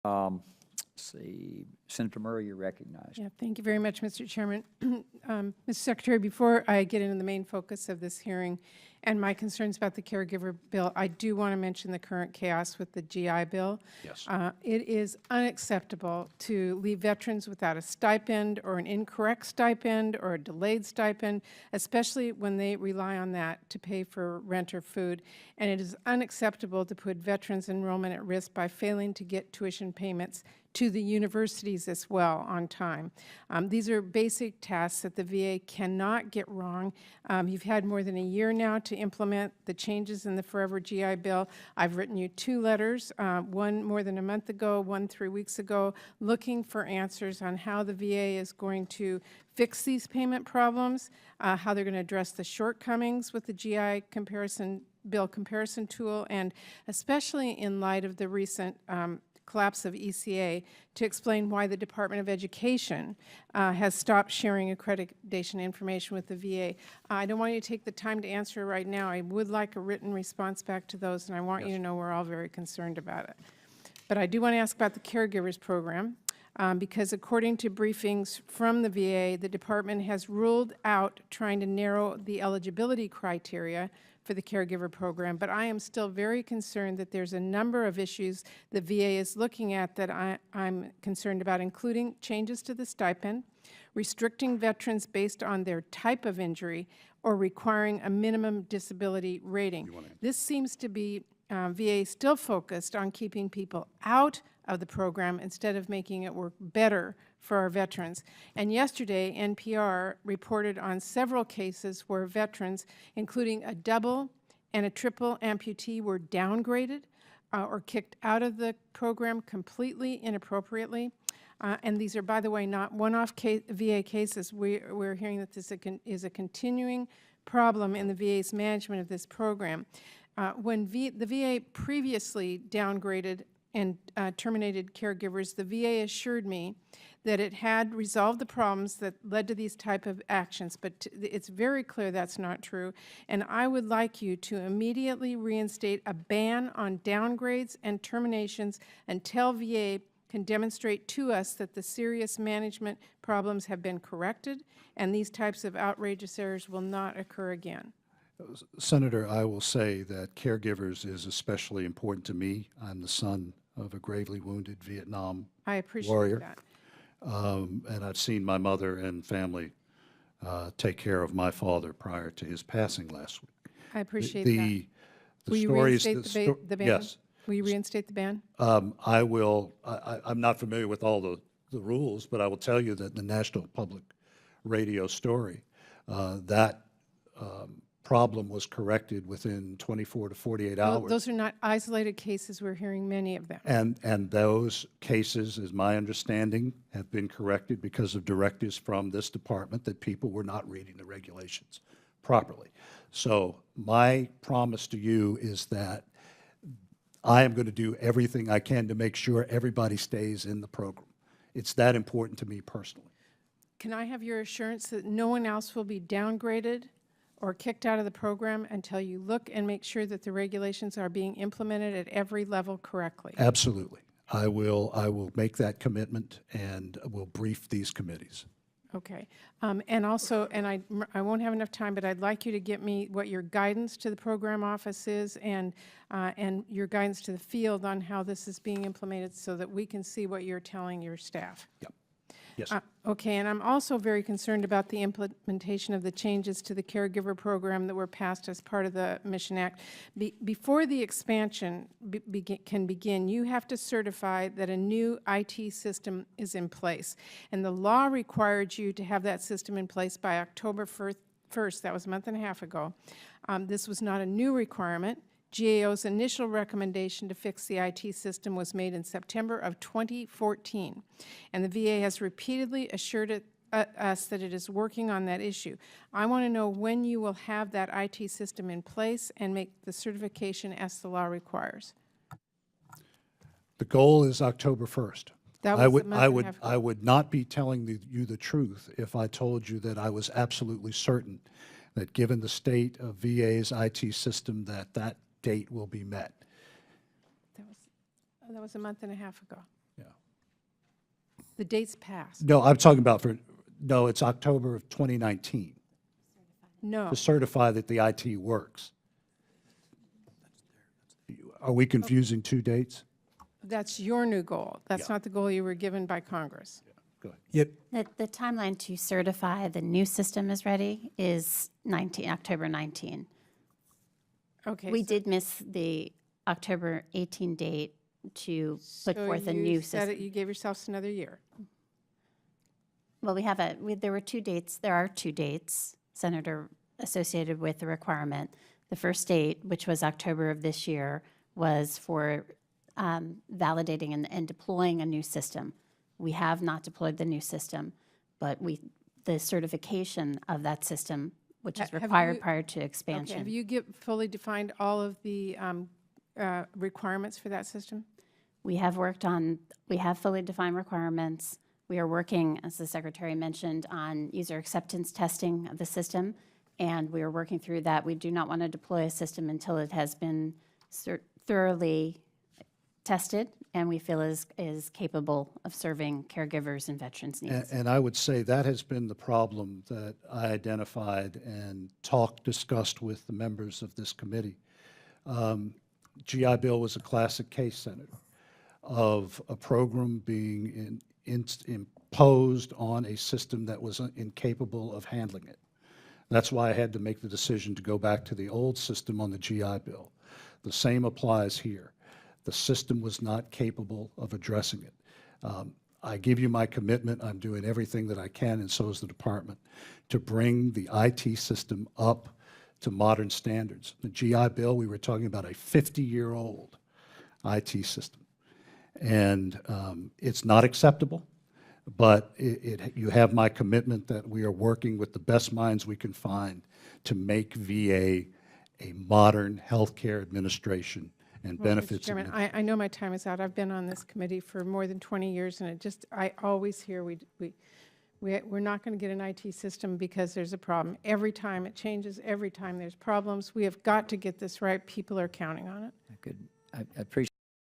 Let's see, Senator Murray, you're recognized. Yeah, thank you very much, Mr. Chairman. Mr. Secretary, before I get into the main focus of this hearing and my concerns about the caregiver bill, I do want to mention the current chaos with the GI bill. Yes. It is unacceptable to leave veterans without a stipend or an incorrect stipend or a delayed stipend, especially when they rely on that to pay for rent or food. And it is unacceptable to put veterans' enrollment at risk by failing to get tuition payments to the universities as well on time. These are basic tasks that the VA cannot get wrong. You've had more than a year now to implement the changes in the Forever GI Bill. I've written you 2 letters, one more than a month ago, one 3 weeks ago, looking for answers on how the VA is going to fix these payment problems, how they're going to address the shortcomings with the GI bill comparison tool, and especially in light of the recent collapse of ECA, to explain why the Department of Education has stopped sharing accreditation information with the VA. I don't want you to take the time to answer right now. I would like a written response back to those, and I want you to know we're all very concerned about it. But I do want to ask about the Caregivers program, because according to briefings from the VA, the department has ruled out trying to narrow the eligibility criteria for the caregiver program, but I am still very concerned that there's a number of issues the VA is looking at that I'm concerned about, including changes to the stipend, restricting veterans based on their type of injury, or requiring a minimum disability rating. This seems to be VA still focused on keeping people out of the program instead of making it work better for our veterans. And yesterday, NPR reported on several cases where veterans, including a double and a triple amputee, were downgraded or kicked out of the program completely inappropriately. And these are, by the way, not one-off VA cases. We're hearing that this is a continuing problem in the VA's management of this program. When the VA previously downgraded and terminated caregivers, the VA assured me that it had resolved the problems that led to these type of actions, but it's very clear that's not true. And I would like you to immediately reinstate a ban on downgrades and terminations until VA can demonstrate to us that the serious management problems have been corrected and these types of outrageous errors will not occur again. Senator, I will say that caregivers is especially important to me. I'm the son of a gravely wounded Vietnam I appreciate warrior. that. And I've seen my mother and family take care of my father prior to his passing last week. I appreciate The that. Will you stories, reinstate the ban? yes. Will you reinstate the ban? I will. I'm not familiar with all the rules, but I will tell you that the National Public Radio story, that problem was corrected within 24 to 48 hours. Well, those are not isolated cases. We're hearing many of them. And those cases, is my understanding, have been corrected because of directives from this department that people were not reading the regulations properly. So my promise to you is that I am going to do everything I can to make sure everybody stays in the program. It's that important to me personally. Can I have your assurance that no one else will be downgraded or kicked out of the program until you look and make sure that the regulations are being implemented at every level correctly? Absolutely. I will make that commitment and will brief these committees. Okay. And also, and I won't have enough time, but I'd like you to get me what your guidance to the program office is and your guidance to the field on how this is being implemented so that we can see what you're telling your staff. Yep. Yes. Okay, and I'm also very concerned about the implementation of the changes to the caregiver program that were passed as part of the Mission Act. Before the expansion can begin, you have to certify that a new IT system is in place. And the law required you to have that system in place by October 1st. That was a month and a half ago. This was not a new requirement. GAO's initial recommendation to fix the IT system was made in September of 2014, and the VA has repeatedly assured us that it is working on that issue. I want to know when you will have that IT system in place and make the certification as the law requires. The goal is October 1st. That was I would not be telling you the truth if I told you that I was absolutely certain that given the state of VA's IT system that date will be met. That was a month and a half ago. The date's passed. No, I'm talking about no, it's October of 2019, No. to certify that the IT works. Are we confusing two dates? That's your new goal. That's Yeah. not the goal you were given by Congress. Go ahead. The timeline to certify the new system is ready is October 19. Okay. We so- did miss the October 18 date to put so forth a you new said it- system. You gave yourselves another year. Well, there were 2 dates, there are 2 dates, Senator, associated with the requirement. The first date, which was October of this year, was for validating and deploying a new system. We have not deployed the new system, but the certification of that system, which is Have required you- prior to Okay. expansion. Have you fully defined all of the requirements for that system? We have fully defined requirements. We are working, as the Secretary mentioned, on user acceptance testing of the system, and we are working through that. We do not want to deploy a system until it has been thoroughly tested and we feel is capable of serving caregivers and veterans' needs. And I would say that has been the problem that I identified and discussed with the members of this committee. GI Bill was a classic case, Senator, of a program being imposed on a system that was incapable of handling it. That's why I had to make the decision to go back to the old system on the GI Bill. The same applies here. The system was not capable of addressing it. I give you my commitment. I'm doing everything that I can, and so is the department, to bring the IT system up to modern standards. The GI Bill, we were talking about a 50-year-old IT system. And it's not acceptable, but you have my commitment that we are working with the best minds we can find to make VA a modern healthcare administration and Well, Mr. benefits. Chairman, I know my time is out. I've been on this committee for more than 20 years, and I always hear we're not going to get an IT system because there's a problem. Every time it changes, every time there's problems. We have got to get this right. People are counting on it. I appreciate